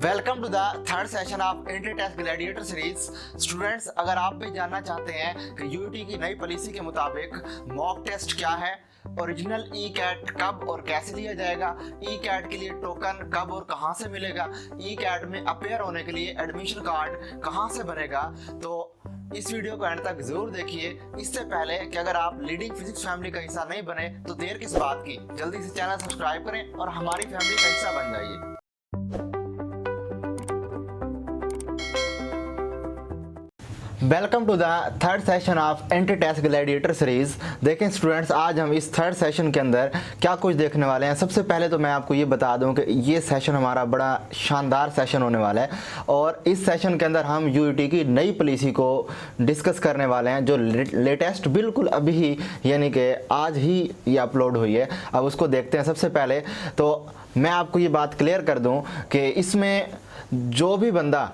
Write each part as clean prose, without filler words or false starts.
Welcome to the third session of entry test gladiator series. Students, अगर आप भी जानना चाहते हैं कि यूईटी की नई पॉलिसी के मुताबिक मॉक टेस्ट क्या है, ओरिजिनल ई कैट कब और कैसे लिया जाएगा, ई कैट के लिए टोकन कब और कहां से मिलेगा, ई कैट में अपेयर होने के लिए एडमिशन कार्ड कहां से बनेगा, तो इस वीडियो को एंड तक जरूर देखिए। इससे पहले कि अगर आप लीडिंग फिजिक्स फैमिली का हिस्सा नहीं बने तो देर किस बात की, जल्दी से चैनल सब्सक्राइब करें और हमारी फैमिली का हिस्सा बन जाइए। Welcome to the third session of entry test gladiator series. देखें स्टूडेंट्स, आज हम इस थर्ड सेशन के अंदर क्या कुछ देखने वाले हैं। सबसे पहले तो मैं आपको ये बता दूं कि ये सेशन हमारा बड़ा शानदार सेशन होने वाला है और इस सेशन के अंदर हम यूईटी की नई पॉलिसी को डिस्कस करने वाले हैं, जो लेटेस्ट बिल्कुल अभी ही यानी कि आज ही ये अपलोड हुई है। अब उसको देखते हैं। सबसे पहले तो मैं आपको ये बात क्लियर कर दूँ कि इसमें जो भी बंदा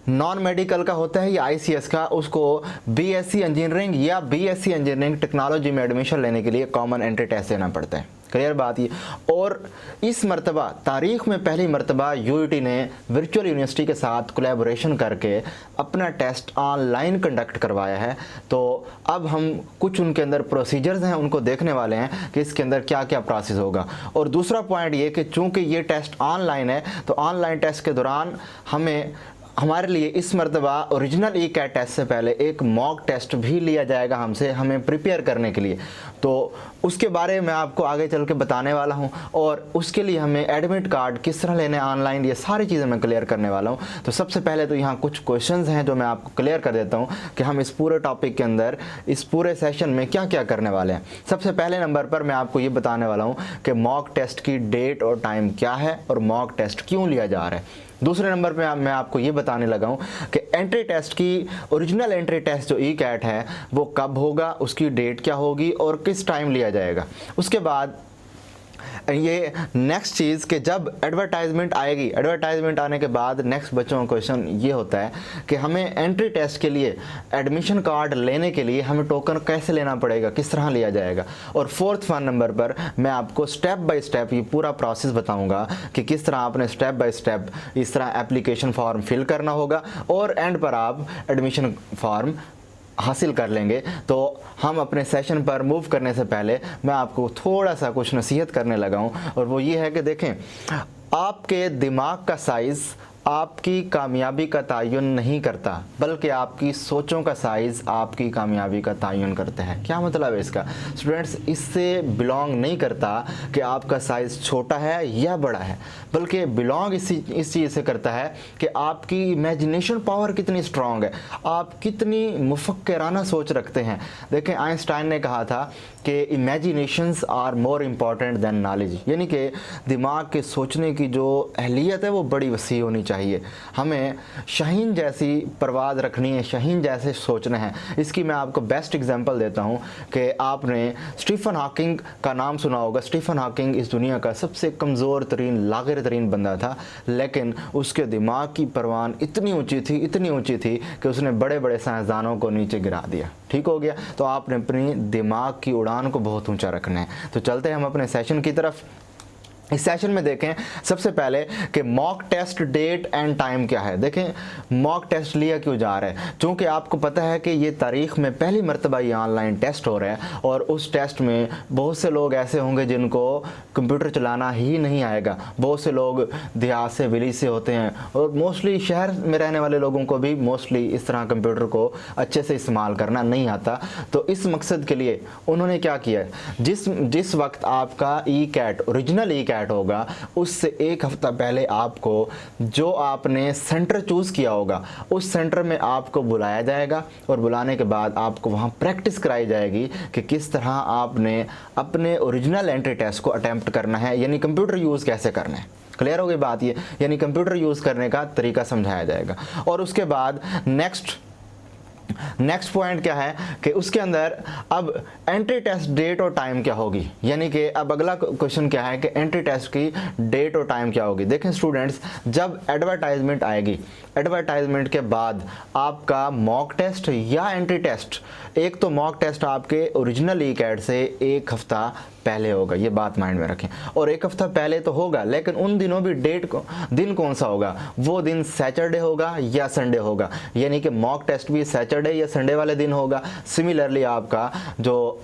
नॉन मेडिकल का होता है या आईसीएस का, उसको बीएससी इंजीनियरिंग या बीएससी इंजीनियरिंग टेक्नोलॉजी में एडमिशन लेने के लिए कॉमन एंट्री टेस्ट देना पड़ता है। क्लियर बात ये। और इस मर्तबा तारीख में पहली मर्तबा यूईटी ने वर्चुअल यूनिवर्सिटी के साथ कोलैबोरेशन करके अपना टेस्ट ऑनलाइन कंडक्ट करवाया है। तो अब हम कुछ उनके अंदर प्रोसीजर्स हैं उनको देखने वाले हैं कि इसके अंदर क्या क्या प्रोसेस होगा। और दूसरा पॉइंट ये कि चूँकि ये टेस्ट ऑनलाइन है तो ऑनलाइन टेस्ट के दौरान हमारे लिए इस मर्तबा ओरिजिनल ई कैट टेस्ट से पहले एक मॉक टेस्ट भी लिया जाएगा हमसे, हमें प्रिपेयर करने के लिए। तो उसके बारे में आपको आगे चल के बताने वाला हूं और उसके लिए हमें एडमिट कार्ड किस तरह लेने ऑनलाइन, ये सारी चीज़ें मैं क्लियर करने वाला हूं। तो सबसे पहले तो यहाँ कुछ क्वेश्चंस हैं जो मैं आपको क्लियर कर देता हूँ कि हम इस पूरे टॉपिक के अंदर इस पूरे सेशन में क्या क्या करने वाले हैं। सबसे पहले नंबर पर मैं आपको ये बताने वाला हूँ कि मॉक टेस्ट की डेट और टाइम क्या है और मॉक टेस्ट क्यों लिया जा रहा है। दूसरे नंबर पे मैं आपको ये बताने लगा हूँ कि एंट्री टेस्ट की ओरिजिनल एंट्री टेस्ट जो ई कैट है वो कब होगा, उसकी डेट क्या होगी और किस टाइम लिया जाएगा। उसके बाद ये नेक्स्ट चीज़ कि जब एडवर्टाइजमेंट आएगी, एडवर्टाइजमेंट आने के बाद नेक्स्ट बच्चों का क्वेश्चन ये होता है कि हमें एंट्री टेस्ट के लिए एडमिशन कार्ड लेने के लिए हमें टोकन कैसे लेना पड़ेगा, किस तरह लिया जाएगा। और फोर्थ वन नंबर पर मैं आपको स्टेप बाय स्टेप ये पूरा प्रोसेस बताऊंगा कि किस तरह आपने स्टेप बाय स्टेप इस तरह एप्लीकेशन फॉर्म फिल करना होगा और एंड पर आप एडमिशन फॉर्म हासिल कर लेंगे। तो हम अपने सेशन पर मूव करने से पहले मैं आपको थोड़ा सा कुछ नसीहत करने लगा हूँ और वो ये है कि देखें, आपके दिमाग का साइज़ आपकी कामयाबी का तयन नहीं करता, बल्कि आपकी सोचों का साइज़ आपकी कामयाबी का तयन करता है। क्या मतलब है इसका स्टूडेंट्स? इससे बिलोंग नहीं करता कि आपका साइज़ छोटा है या बड़ा है, बल्कि बिलोंग इस चीज़ से करता है कि आपकी इमेजिनेशन पावर कितनी स्ट्रांग है, आप कितनी मुफक्किराना सोच रखते हैं। देखें, आइंस्टाइन ने कहा था कि imaginations are more important than knowledge, यानी कि दिमाग के सोचने की जो अहलियत है वो बड़ी वसी होनी चाहिए। हमें शाहीन जैसी परवाज़ रखनी है, शाहीन जैसे सोचना है। इसकी मैं आपको बेस्ट एग्जांपल देता हूँ कि आपने स्टीफन हॉकिंग का नाम सुना होगा। स्टीफन हॉकिंग इस दुनिया का सबसे कमज़ोर तरीन, लाग़िर तरीन बंदा था, लेकिन उसके दिमाग की परवान इतनी ऊँची थी कि उसने बड़े बड़े साइंसदानों को नीचे गिरा दिया। ठीक हो गया। तो आपने अपनी दिमाग की उड़ान को बहुत ऊंचा रखना है। तो चलते हैं हम अपने सेशन की तरफ। इस सेशन में देखें सबसे पहले कि mock test date and time क्या है। देखें, मॉक टेस्ट लिया क्यों जा रहा है, क्योंकि आपको पता है कि ये तारीख में पहली मर्तबा ये ऑनलाइन टेस्ट हो रहा है और उस टेस्ट में बहुत से लोग ऐसे होंगे जिनको कंप्यूटर चलाना ही नहीं आएगा। बहुत से लोग देहात से, विलेज से होते हैं और मोस्टली शहर में रहने वाले लोगों को भी मोस्टली इस तरह कंप्यूटर को अच्छे से इस्तेमाल करना नहीं आता। तो इस मकसद के लिए उन्होंने क्या किया, जिस वक्त आपका ECAT original ECAT होगा उससे एक हफ्ता पहले आपको जो आपने सेंटर चूज किया होगा उस सेंटर में आपको बुलाया जाएगा और बुलाने के बाद आपको वहां प्रैक्टिस कराई जाएगी कि किस तरह आपने अपने ओरिजिनल एंट्री टेस्ट को अटेम्प्ट करना है, यानी कंप्यूटर यूज कैसे करना है। क्लियर हो गई बात ये, यानी कंप्यूटर यूज करने का तरीका समझाया जाएगा। और उसके बाद नेक्स्ट पॉइंट क्या है कि उसके अंदर अब एंट्री टेस्ट डेट और टाइम क्या होगी, यानी कि अब अगला क्वेश्चन क्या है कि एंट्री टेस्ट की डेट और टाइम क्या होगी। देखें स्टूडेंट्स, जब एडवर्टाइजमेंट आएगी, एडवर्टाइजमेंट के बाद आपका मॉक टेस्ट या एंट्री टेस्ट, एक तो मॉक टेस्ट आपके ओरिजिनल ई कैट से एक हफ्ता पहले होगा, ये बात माइंड में रखें। और एक हफ्ता पहले तो होगा, लेकिन उन दिनों भी दिन कौन सा होगा, वो दिन सैटरडे होगा या संडे होगा, यानी कि मॉक टेस्ट भी सैटरडे या संडे वाले दिन होगा। सिमिलरली आपका जो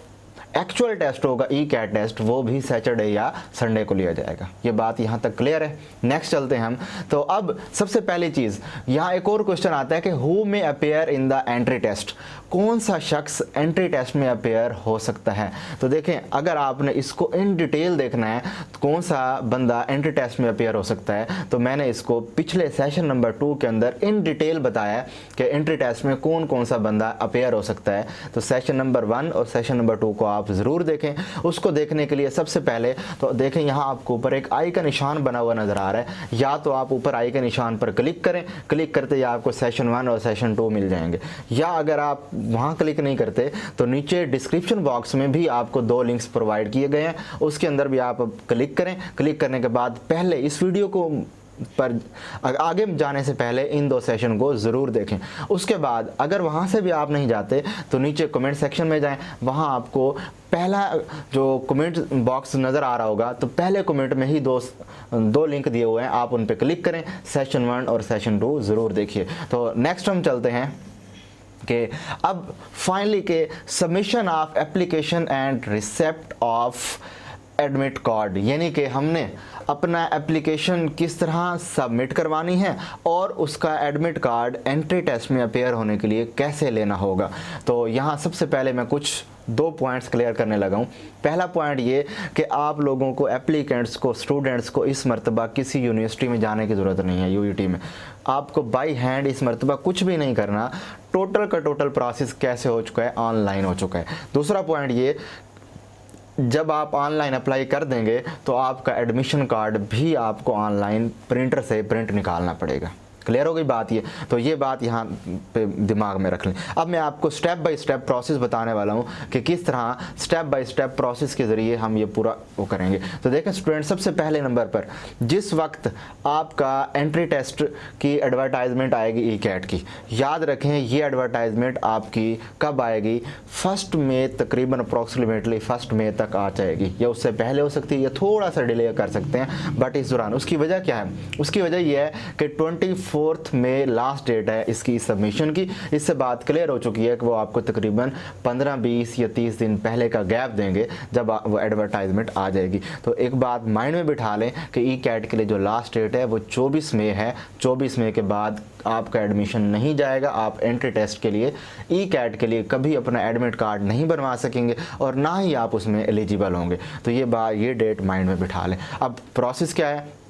एक्चुअल टेस्ट होगा ई कैट टेस्ट, वो भी सैटरडे या संडे को लिया जाएगा। ये बात यहाँ तक क्लियर है। नेक्स्ट चलते हैं हम। तो अब सबसे पहली चीज़, यहाँ एक और क्वेश्चन आता है कि who may appear in the entry test, कौन सा शख्स एंट्री टेस्ट में अपेयर हो सकता है। तो देखें, अगर आपने इसको इन डिटेल देखना है तो कौन सा बंदा एंट्री टेस्ट में अपेयर हो सकता है, तो मैंने इसको पिछले सेशन नंबर 2 के अंदर इन डिटेल बताया कि एंट्री टेस्ट में कौन कौन सा बंदा अपेयर हो सकता है। तो सेशन नंबर 1 और सेशन नंबर 2 को आप ज़रूर देखें। उसको देखने के लिए सबसे पहले तो देखें, यहाँ आपको ऊपर एक आई का निशान बना हुआ नज़र आ रहा है, या तो आप ऊपर आई के निशान पर क्लिक करें, क्लिक करते ही आपको सेशन 1 और सेशन 2 मिल जाएंगे। या अगर आप वहाँ क्लिक नहीं करते तो नीचे डिस्क्रिप्शन बॉक्स में भी आपको 2 लिंक्स प्रोवाइड किए गए हैं, उसके अंदर भी आप क्लिक करें। क्लिक करने के बाद पहले इस वीडियो को पर आगे जाने से पहले इन 2 सेशन को ज़रूर देखें। उसके बाद अगर वहाँ से भी आप नहीं जाते तो नीचे कमेंट सेक्शन में जाएं, वहाँ आपको पहला जो कमेंट बॉक्स नज़र आ रहा होगा, तो पहले कमेंट में ही दो लिंक दिए हुए हैं, आप उन पर क्लिक करें। सेशन 1 और सेशन 2 ज़रूर देखिए। तो नेक्स्ट हम चलते हैं कि अब फाइनली के submission of application and receipt of admit card, यानी कि हमने अपना एप्लीकेशन किस तरह सबमिट करवानी है और उसका एडमिट कार्ड एंट्री टेस्ट में अपेयर होने के लिए कैसे लेना होगा। तो यहाँ सबसे पहले मैं कुछ 2 पॉइंट्स क्लियर करने लगा हूँ। पहला पॉइंट ये कि आप लोगों को, एप्लीकेंट्स को, स्टूडेंट्स को इस मरतबा किसी यूनिवर्सिटी में जाने की ज़रूरत नहीं है। यूईटी में आपको बाई हैंड इस मरतबा कुछ भी नहीं करना। टोटल का टोटल प्रोसेस कैसे हो चुका है, ऑनलाइन हो चुका है। दूसरा पॉइंट ये, जब आप ऑनलाइन अप्लाई कर देंगे तो आपका एडमिशन कार्ड भी आपको ऑनलाइन प्रिंटर से प्रिंट निकालना पड़ेगा। क्लियर हो गई बात ये। तो ये बात यहाँ पे दिमाग में रख लें। अब मैं आपको स्टेप बाय स्टेप प्रोसेस बताने वाला हूँ कि किस तरह स्टेप बाय स्टेप प्रोसेस के ज़रिए हम ये पूरा वो करेंगे। तो देखें स्टूडेंट, सबसे पहले नंबर पर जिस वक्त आपका एंट्री टेस्ट की एडवर्टाइजमेंट आएगी ई कैट की, याद रखें ये एडवर्टाइजमेंट आपकी कब आएगी, 1 मई, तकरीबन अप्रॉक्सीमेटली 1 मई तक आ जाएगी, या उससे पहले हो सकती है, या थोड़ा सा डिले कर सकते हैं, बट इस दौरान। उसकी वजह क्या है? उसकी वजह यह है कि 24 मई लास्ट डेट है इसकी सबमिशन की। इससे बात क्लियर हो चुकी है कि वो आपको तकरीबन 15, 20 या 30 दिन पहले का गैप देंगे जब वो एडवर्टाइजमेंट आ जाएगी। तो एक बात माइंड में बिठा लें कि ई कैट के लिए जो लास्ट डेट है वो 24 मई है। 24 मई के बाद आपका एडमिशन नहीं जाएगा। आप एंट्री टेस्ट के लिए, ई कैट के लिए कभी अपना एडमिट कार्ड नहीं बनवा सकेंगे और ना ही आप उसमें एलिजिबल होंगे। तो ये डेट माइंड में बिठा लें। अब प्रोसेस क्या है?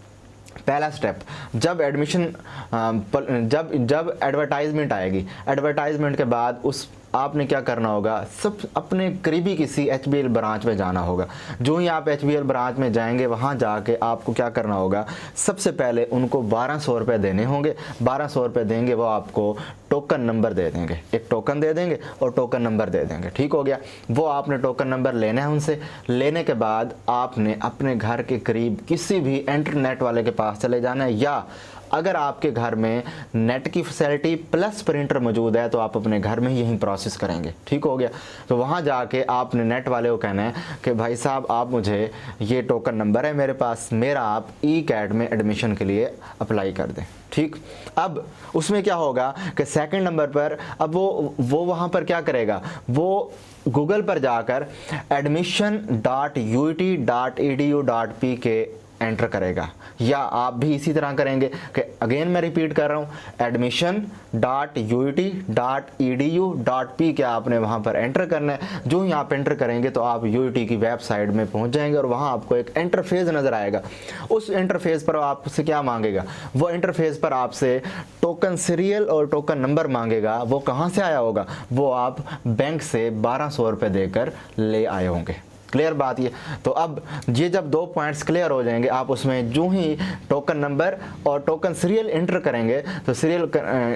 पहला स्टेप, जब एडमिशन जब एडवर्टाइजमेंट आएगी, एडवर्टाइजमेंट के बाद उस आपने क्या करना होगा, सब अपने करीबी किसी HBL ब्रांच में जाना होगा। जो ही आप HBL ब्रांच में जाएंगे, वहाँ जाके आपको क्या करना होगा, सबसे पहले उनको 1200 रुपये देने होंगे। 1200 रुपये देंगे, वो आपको टोकन नंबर दे देंगे, एक टोकन दे देंगे और टोकन नंबर दे देंगे। ठीक हो गया। वो आपने टोकन नंबर लेना है उनसे। लेने के बाद आपने अपने घर के करीब किसी भी इंटरनेट वाले के पास चले जाना है, या अगर आपके घर में नेट की फैसिलिटी प्लस प्रिंटर मौजूद है तो आप अपने घर में ही यही प्रोसेस करेंगे। ठीक हो गया। तो वहाँ जाके आपने नेट वाले को कहना है कि भाई साहब, आप मुझे ये टोकन नंबर है मेरे पास, मेरा आप ई कैट में एडमिशन के लिए अप्लाई कर दें। ठीक। अब उसमें क्या होगा कि सेकंड नंबर पर अब वो वहाँ पर क्या करेगा, वो गूगल पर जाकर admission.uit.edu.p एंटर करेगा, या आप भी इसी तरह करेंगे कि अगेन मैं रिपीट कर रहा हूँ, admission.uit.edu.p के आपने वहाँ पर एंटर करना है। जो ही आप एंटर करेंगे तो आप UIT की वेबसाइट में पहुँच जाएंगे और वहाँ आपको एक इंटरफेस नज़र आएगा। उस इंटरफेस पर आपसे क्या मांगेगा, वो इंटरफेस पर आपसे टोकन सीरियल और टोकन नंबर मांगेगा। वो कहाँ से आया होगा, वो आप बैंक से 1200 रुपये देकर ले आए होंगे। क्लियर बात ये। तो अब ये जब 2 पॉइंट्स क्लियर हो जाएंगे, आप उसमें जो ही टोकन नंबर और टोकन सीरियल इंटर करेंगे तो सीरियल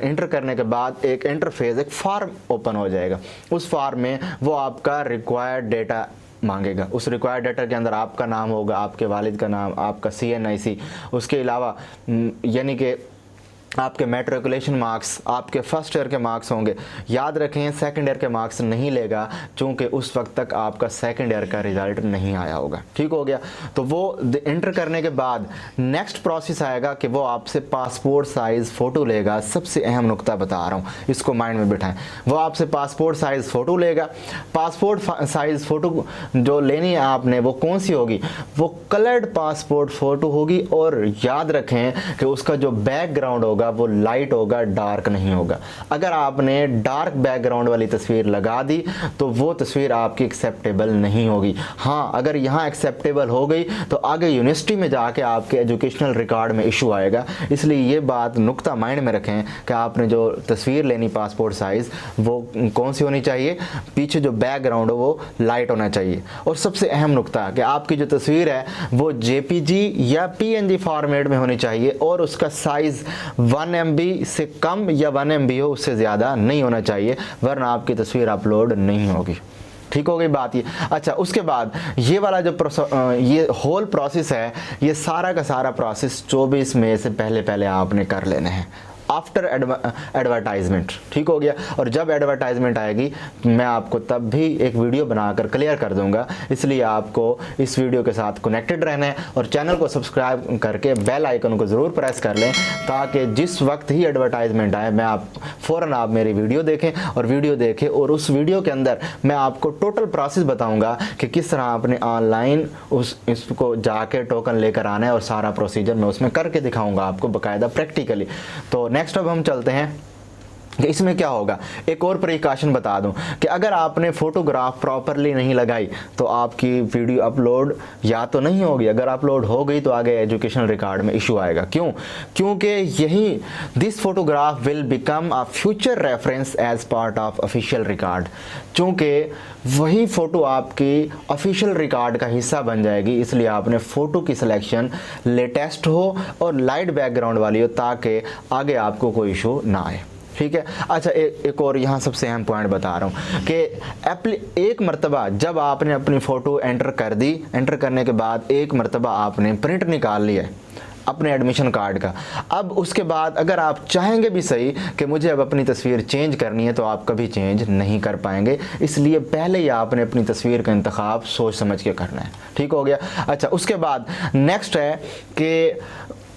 इंटर करने के बाद एक इंटरफेस, एक फॉर्म ओपन हो जाएगा। उस फॉर्म में वो आपका रिक्वायर्ड डेटा मांगेगा। उस रिक्वायर्ड डेटा के अंदर आपका नाम होगा, आपके वालिद का नाम, आपका CNIC, उसके अलावा यानी कि आपके मैट्रिकुलेशन मार्क्स आपके फर्स्ट ईयर के मार्क्स होंगे। याद रखें सेकंड ईयर के मार्क्स नहीं लेगा, चूँकि उस वक्त तक आपका सेकंड ईयर का रिज़ल्ट नहीं आया होगा। ठीक हो गया। तो वो इंटर करने के बाद नेक्स्ट प्रोसेस आएगा कि वो आपसे पासपोर्ट साइज़ फ़ोटो लेगा। सबसे अहम नुक्ता बता रहा हूँ, इसको माइंड में बिठाएं। वो आपसे पासपोर्ट साइज़ फ़ोटो लेगा। पासपोर्ट साइज़ फ़ोटो जो लेनी है आपने वो कौन सी होगी? वो कलर्ड पासपोर्ट फ़ोटो होगी। और याद रखें कि उसका जो बैकग्राउंड होगा वो लाइट होगा, डार्क नहीं होगा। अगर आपने डार्क बैकग्राउंड वाली तस्वीर लगा दी तो वो तस्वीर आपकी एक्सेप्टेबल नहीं होगी। हाँ, अगर यहाँ एक्सेप्टेबल हो गई तो आगे यूनिवर्सिटी में जाके आपके एजुकेशनल रिकॉर्ड में इशू आएगा। इसलिए ये बात नुक्ता माइंड में रखें कि आपने जो तस्वीर लेनी पासपोर्ट साइज़ वो कौन सी होनी चाहिए, पीछे जो बैकग्राउंड हो वो लाइट होना चाहिए। और सबसे अहम नुक्ता कि आपकी जो तस्वीर है वो JPG या PNG फॉर्मेट में होनी चाहिए और उसका साइज़ 1 MB से कम या 1 MB हो, उससे ज़्यादा नहीं होना चाहिए, वरना आपकी तस्वीर अपलोड नहीं होगी। ठीक हो गई बात ये। अच्छा, उसके बाद ये वाला जो ये होल प्रोसेस है, ये सारा का सारा प्रोसेस 24 मई से पहले आपने कर लेने हैं आफ्टर एडवर्टाइजमेंट। ठीक हो गया। और जब एडवर्टाइजमेंट आएगी मैं आपको तब भी एक वीडियो बनाकर क्लियर कर दूंगा। इसलिए आपको इस वीडियो के साथ कनेक्टेड रहना है और चैनल को सब्सक्राइब करके बेल आइकन को ज़रूर प्रेस कर लें, ताकि जिस वक्त ही एडवर्टाइजमेंट आए मैं फ़ौरन आप मेरी वीडियो देखें और उस वीडियो के अंदर मैं आपको टोटल प्रोसेस बताऊँगा कि किस तरह आपने ऑनलाइन इसको जाके टोकन लेकर आना है, और सारा प्रोसीजर मैं उसमें करके दिखाऊँगा आपको बाकायदा प्रैक्टिकली। तो नेक्स्ट अब हम चलते हैं कि इसमें क्या होगा। एक और प्रिकॉशन बता दूं कि अगर आपने फ़ोटोग्राफ प्रॉपरली नहीं लगाई तो आपकी वीडियो अपलोड या तो नहीं होगी, अगर अपलोड हो गई तो आगे एजुकेशनल रिकॉर्ड में इशू आएगा। क्यों? क्योंकि यही this photograph will become a future reference as part of official record, चूँकि वही फ़ोटो आपकी ऑफिशियल रिकॉर्ड का हिस्सा बन जाएगी। इसलिए आपने फ़ोटो की सिलेक्शन लेटेस्ट हो और लाइट बैकग्राउंड वाली हो, ताकि आगे आपको कोई इशू ना आए। ठीक है। अच्छा, एक और यहाँ सबसे अहम पॉइंट बता रहा हूँ कि एक मरतबा जब आपने अपनी फ़ोटो एंटर कर दी, एंटर करने के बाद एक मरतबा आपने प्रिंट निकाल लिया अपने एडमिशन कार्ड का। अब उसके बाद अगर आप चाहेंगे भी सही कि मुझे अब अपनी तस्वीर चेंज करनी है तो आप कभी चेंज नहीं कर पाएंगे। इसलिए पहले ही आपने अपनी तस्वीर का इंतखाब सोच समझ के करना है। ठीक हो गया। अच्छा, उसके बाद नेक्स्ट है कि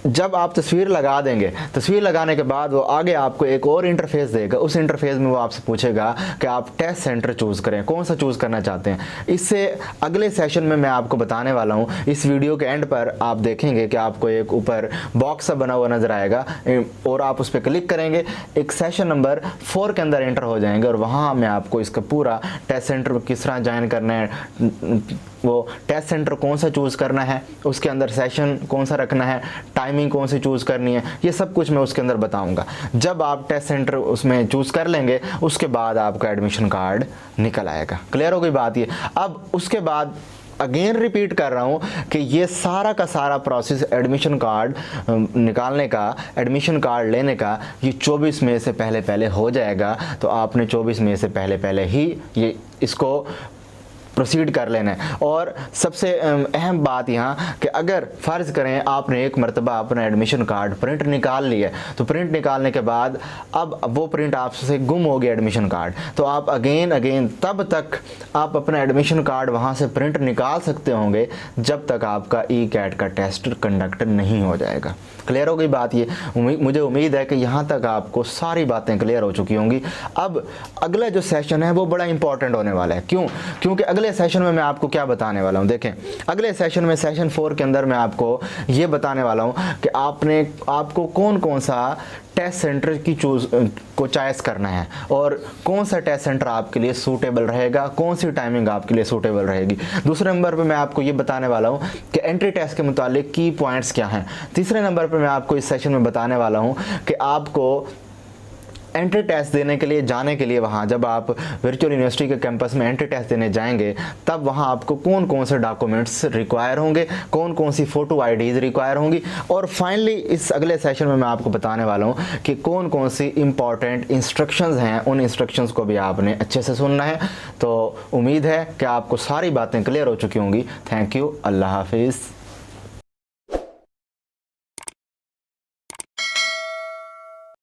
जब आप तस्वीर लगा देंगे, तस्वीर लगाने के बाद वो आगे आपको एक और इंटरफेस देगा। उस इंटरफेस में वो आपसे पूछेगा कि आप टेस्ट सेंटर चूज़ करें, कौन सा चूज़ करना चाहते हैं। इससे अगले सेशन में मैं आपको बताने वाला हूँ। इस वीडियो के एंड पर आप देखेंगे कि आपको एक ऊपर बॉक्स सा बना हुआ नज़र आएगा और आप उस पर क्लिक करेंगे, एक सेशन नंबर 4 के अंदर एंटर हो जाएंगे और वहाँ मैं आपको इसका पूरा टेस्ट सेंटर किस तरह ज्वाइन करना है, वो टेस्ट सेंटर कौन सा चूज़ करना है, उसके अंदर सेशन कौन सा रखना है, टाइमिंग कौन सी चूज़ करनी है, ये सब कुछ मैं उसके अंदर बताऊंगा। जब आप टेस्ट सेंटर उसमें चूज़ कर लेंगे उसके बाद आपका एडमिशन कार्ड निकल आएगा। क्लियर हो गई बात ये। अब उसके बाद अगेन रिपीट कर रहा हूँ कि ये सारा का सारा प्रोसेस एडमिशन कार्ड निकालने का, एडमिशन कार्ड लेने का, ये 24 मई से पहले हो जाएगा। तो आपने 24 मई से पहले ही ये इसको प्रोसीड कर लेना है। और सबसे अहम बात यहाँ कि अगर फ़र्ज़ करें आपने एक मरतबा अपना एडमिशन कार्ड प्रिंट निकाल लिया, तो प्रिंट निकालने के बाद अब वो प्रिंट आपसे गुम हो गया एडमिशन कार्ड, तो आप अगेन तब तक आप अपना एडमिशन कार्ड वहाँ से प्रिंट निकाल सकते होंगे जब तक आपका ECAT का टेस्ट कंडक्ट नहीं हो जाएगा। क्लियर हो गई बात ये। मुझे उम्मीद है कि यहाँ तक आपको सारी बातें क्लियर हो चुकी होंगी। अब अगला जो सेशन है वो बड़ा इंपॉर्टेंट होने वाला है। क्यों? क्योंकि अगले सेशन में मैं आपको क्या बताने वाला हूँ। देखें, अगले सेशन में सेशन 4 के अंदर मैं आपको ये बताने वाला हूँ कि आपको कौन सा टेस्ट सेंटर की चॉइस करना है और कौन सा टेस्ट सेंटर आपके लिए सूटेबल रहेगा, कौन सी टाइमिंग आपके लिए सूटेबल रहेगी। दूसरे नंबर पे मैं आपको ये बताने वाला हूँ कि एंट्री टेस्ट के मुतालिक की पॉइंट्स क्या हैं। तीसरे नंबर पे मैं आपको इस सेशन में बताने वाला हूँ कि आपको एंट्री टेस्ट देने के लिए जाने के लिए वहाँ जब आप वर्चुअल यूनिवर्सिटी के कैंपस में एंट्री टेस्ट देने जाएंगे तब वहाँ आपको कौन से डॉक्यूमेंट्स रिक्वायर होंगे, कौन सी फ़ोटो आईडीज़ रिक्वायर होंगी। और फाइनली इस अगले सेशन में मैं आपको बताने वाला हूँ कि कौन सी इंपॉर्टेंट इंस्ट्रक्शंस हैं, उन इंस्ट्रक्शंस को भी आपने अच्छे से सुनना है। तो उम्मीद है कि आपको सारी बातें क्लियर हो चुकी होंगी। Thank you. अल्लाह हाफिज़।